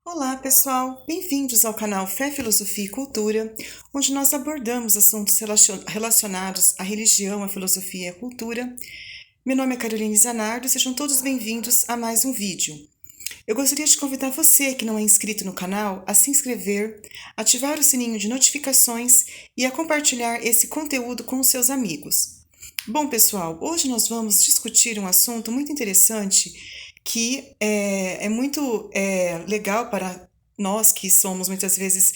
Olá, pessoal! Bem-vindos ao canal Fé, Filosofia e Cultura, onde nós abordamos assuntos relacionados à religião, à filosofia e à cultura. Meu nome é Caroline Zanardo, sejam todos bem-vindos a mais um vídeo. Eu gostaria de convidar você que não é inscrito no canal a se inscrever, ativar o sininho de notificações e a compartilhar esse conteúdo com os seus amigos. Bom, pessoal, hoje nós vamos discutir um assunto muito interessante que é muito legal para nós que somos muitas vezes,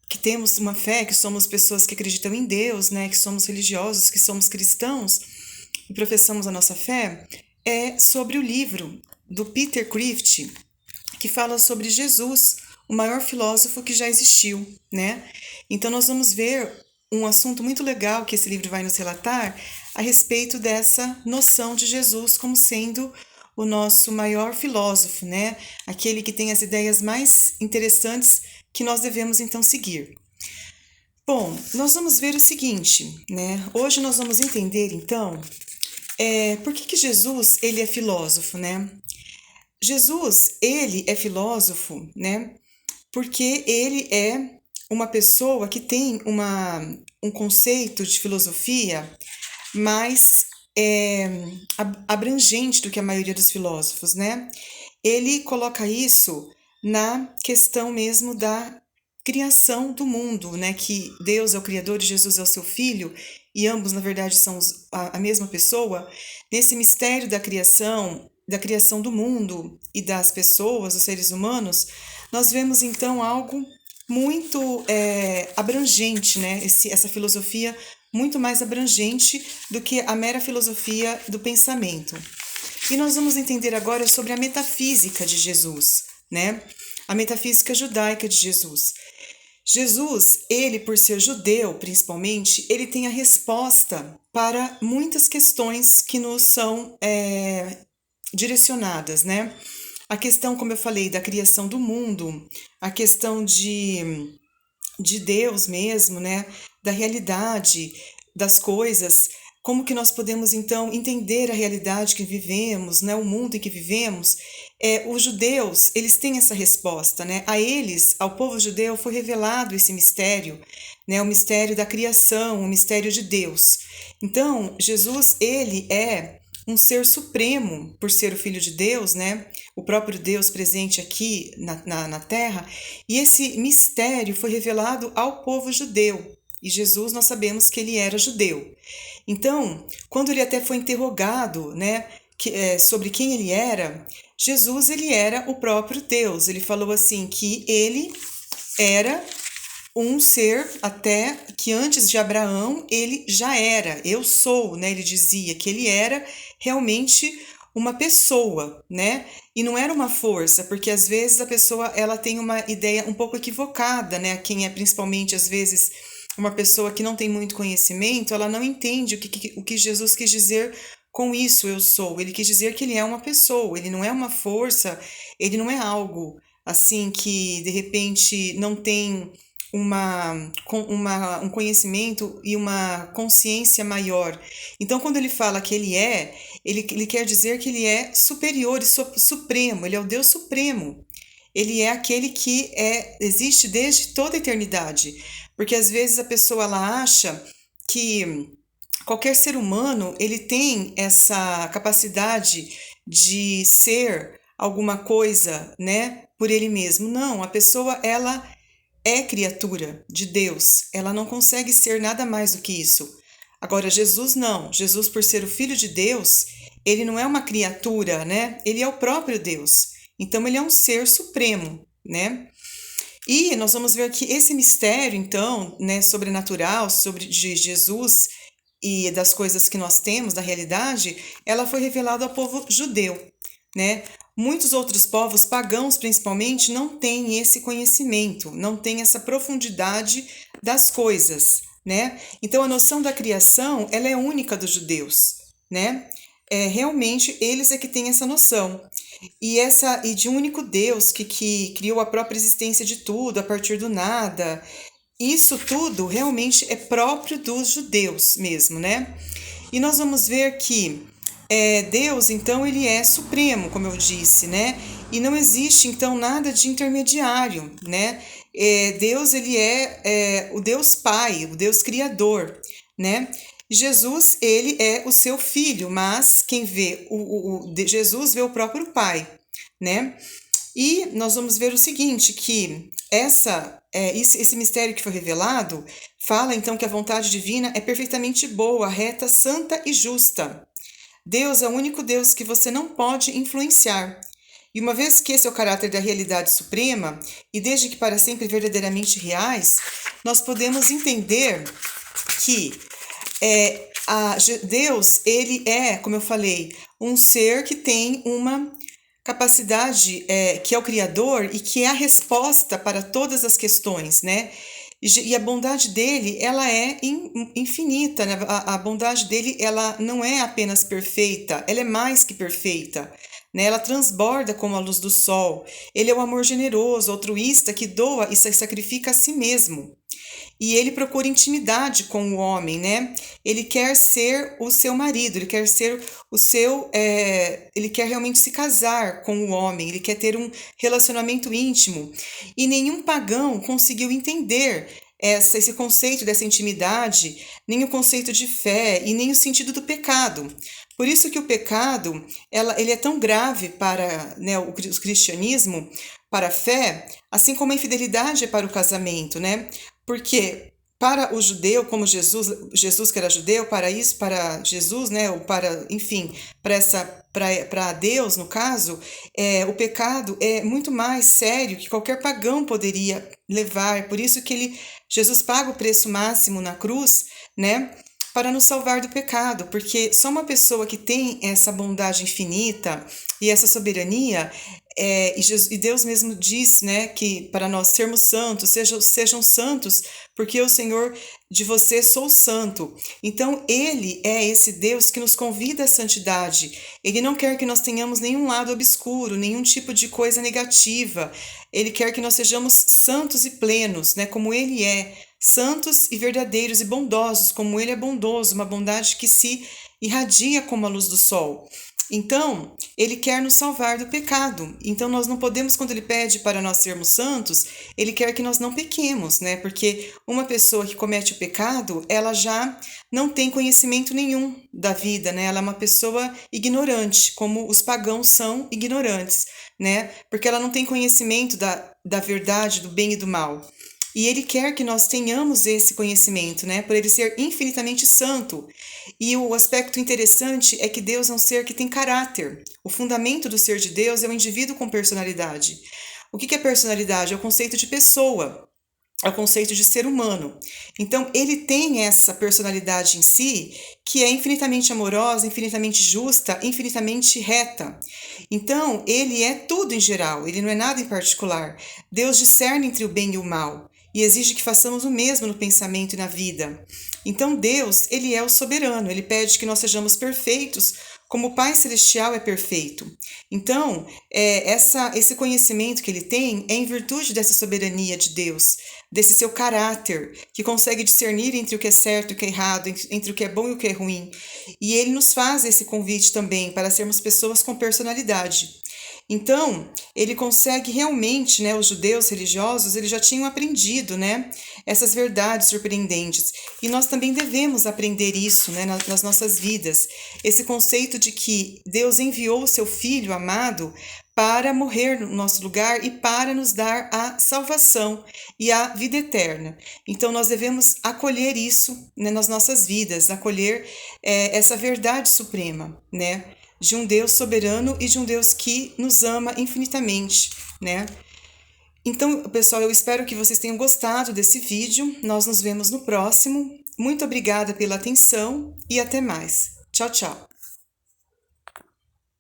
que temos uma fé, que somos pessoas que acreditam em Deus, né, que somos religiosos, que somos cristãos e professamos a nossa fé, é sobre o livro do Peter Kreeft, que fala sobre Jesus, o maior filósofo que já existiu, né? Então nós vamos ver um assunto muito legal que esse livro vai nos relatar a respeito dessa noção de Jesus como sendo o nosso maior filósofo, né? Aquele que tem as ideias mais interessantes que nós devemos então seguir. Bom, nós vamos ver o seguinte, né? Hoje nós vamos entender então por que Jesus ele é filósofo, né? Jesus ele é filósofo, né? Porque ele é uma pessoa que tem um conceito de filosofia mais abrangente do que a maioria dos filósofos, né? Ele coloca isso na questão mesmo da criação do mundo, né? Que Deus é o Criador e Jesus é o seu Filho, e ambos, na verdade, são a mesma pessoa. Nesse mistério da criação do mundo e das pessoas, dos seres humanos, nós vemos então algo muito abrangente, né? Essa filosofia muito mais abrangente do que a mera filosofia do pensamento. E nós vamos entender agora sobre a metafísica de Jesus, né? A metafísica judaica de Jesus. Jesus, ele por ser judeu, principalmente, ele tem a resposta para muitas questões que nos são direcionadas, né? A questão, como eu falei, da criação do mundo, a questão de Deus mesmo, né? Da realidade das coisas, como que nós podemos então entender a realidade que vivemos, né? O mundo em que vivemos. Os judeus, eles têm essa resposta, né? A eles, ao povo judeu, foi revelado esse mistério, né? O mistério da criação, o mistério de Deus. Então, Jesus, ele é um ser supremo, por ser o Filho de Deus, né? O próprio Deus presente aqui na Terra, e esse mistério foi revelado ao povo judeu. E Jesus, nós sabemos que ele era judeu. Então, quando ele até foi interrogado, né, sobre quem ele era, Jesus, ele era o próprio Deus. Ele falou assim, que ele era um ser até que antes de Abraão ele já era, eu sou, né? Ele dizia que ele era realmente uma pessoa, né? E não era uma força, porque às vezes a pessoa ela tem uma ideia um pouco equivocada, né? Quem é principalmente às vezes uma pessoa que não tem muito conhecimento, ela não entende o que Jesus quis dizer com isso, eu sou. Ele quis dizer que ele é uma pessoa, ele não é uma força, ele não é algo assim que de repente não tem um conhecimento e uma consciência maior. Então, quando ele fala que ele quer dizer que ele é superior e supremo, ele é o Deus supremo. Ele é aquele que existe desde toda a eternidade. Porque às vezes a pessoa ela acha que qualquer ser humano ele tem essa capacidade de ser alguma coisa, né, por ele mesmo. Não, a pessoa ela é criatura de Deus, ela não consegue ser nada mais do que isso. Agora, Jesus não. Jesus, por ser o Filho de Deus, ele não é uma criatura, né? Ele é o próprio Deus. Então, ele é um ser supremo, né? E nós vamos ver que esse mistério, então, né, sobrenatural, sobre de Jesus e das coisas que nós temos, da realidade, ela foi revelada ao povo judeu, né? Muitos outros povos, pagãos principalmente, não têm esse conhecimento, não têm essa profundidade das coisas, né? Então a noção da criação, ela é única dos judeus, né? Realmente eles é que têm essa noção. E de um único Deus que criou a própria existência de tudo a partir do nada. Isso tudo realmente é próprio dos judeus mesmo, né? E nós vamos ver que Deus, então, ele é supremo, como eu disse, né? e não existe então nada de intermediário, né? Deus ele é o Deus Pai, o Deus Criador, né? Jesus ele é o seu filho, mas quem vê Jesus vê o próprio Pai, né? E nós vamos ver o seguinte, que esse mistério que foi revelado fala então que a vontade divina é perfeitamente boa, reta, santa e justa. Deus é o único Deus que você não pode influenciar. E uma vez que esse é o caráter da realidade suprema, e desde que para sempre verdadeiramente reais, nós podemos entender que Deus, ele é, como eu falei, um ser que tem uma capacidade, que é o Criador e que é a resposta para todas as questões, né? E a bondade dele, ela é infinita, né? A bondade dele, ela não é apenas perfeita, ela é mais que perfeita, né? Ela transborda como a luz do sol. Ele é o amor generoso, altruísta, que doa e se sacrifica a si mesmo. E ele procura intimidade com o homem, né? Ele quer ser o seu marido, ele quer ser ele quer realmente se casar com o homem, ele quer ter um relacionamento íntimo. E nenhum pagão conseguiu entender esse conceito dessa intimidade, nem o conceito de fé e nem o sentido do pecado. Por isso que o pecado, ele é tão grave para, né, o cristianismo, para a fé, assim como a infidelidade é para o casamento, né? Porque para o judeu, como Jesus que era judeu, para Jesus, né, ou enfim, para Deus, no caso, o pecado é muito mais sério que qualquer pagão poderia levar. Por isso que Jesus paga o preço máximo na cruz, né, para nos salvar do pecado, porque só uma pessoa que tem essa bondade infinita e essa soberania, e Deus mesmo diz, né, que para nós sermos santos, sejam santos, porque o Senhor de vocês sou santo. Então, Ele é esse Deus que nos convida à santidade. Ele não quer que nós tenhamos nenhum lado obscuro, nenhum tipo de coisa negativa. Ele quer que nós sejamos santos e plenos, né, como Ele é. Santos e verdadeiros e bondosos, como Ele é bondoso, uma bondade que se irradia como a luz do sol. Então, Ele quer nos salvar do pecado. Então, nós não podemos, quando Ele pede para nós sermos santos, Ele quer que nós não pequemos, né? Porque uma pessoa que comete o pecado, ela já não tem conhecimento nenhum da vida, né? Ela é uma pessoa ignorante, como os pagãos são ignorantes, né? Porque ela não tem conhecimento da verdade, do bem e do mal. E Ele quer que nós tenhamos esse conhecimento, né? Por Ele ser infinitamente santo. E o aspecto interessante é que Deus é um ser que tem caráter. O fundamento do ser de Deus é o indivíduo com personalidade. O que é personalidade? É o conceito de pessoa, é o conceito de ser humano. Então, Ele tem essa personalidade em si, que é infinitamente amorosa, infinitamente justa, infinitamente reta. Então, Ele é tudo em geral, Ele não é nada em particular. Deus discerne entre o bem e o mal e exige que façamos o mesmo no pensamento e na vida. Então Deus, Ele é o soberano, Ele pede que nós sejamos perfeitos como o Pai Celestial é perfeito. Então, esse conhecimento que Ele tem é em virtude dessa soberania de Deus, desse seu caráter, que consegue discernir entre o que é certo e o que é errado, entre o que é bom e o que é ruim. E Ele nos faz esse convite também para sermos pessoas com personalidade. Então, ele consegue realmente, né, os judeus religiosos, eles já tinham aprendido, né, essas verdades surpreendentes. E nós também devemos aprender isso, né, nas nossas vidas. Esse conceito de que Deus enviou o seu Filho amado para morrer no nosso lugar e para nos dar a salvação e a vida eterna. Então, nós devemos acolher isso, né, nas nossas vidas, acolher essa verdade suprema, né, de um Deus soberano e de um Deus que nos ama infinitamente, né? Então, pessoal, eu espero que vocês tenham gostado desse vídeo. Nós nos vemos no próximo. Muito obrigada pela atenção e até mais. Tchau, tchau.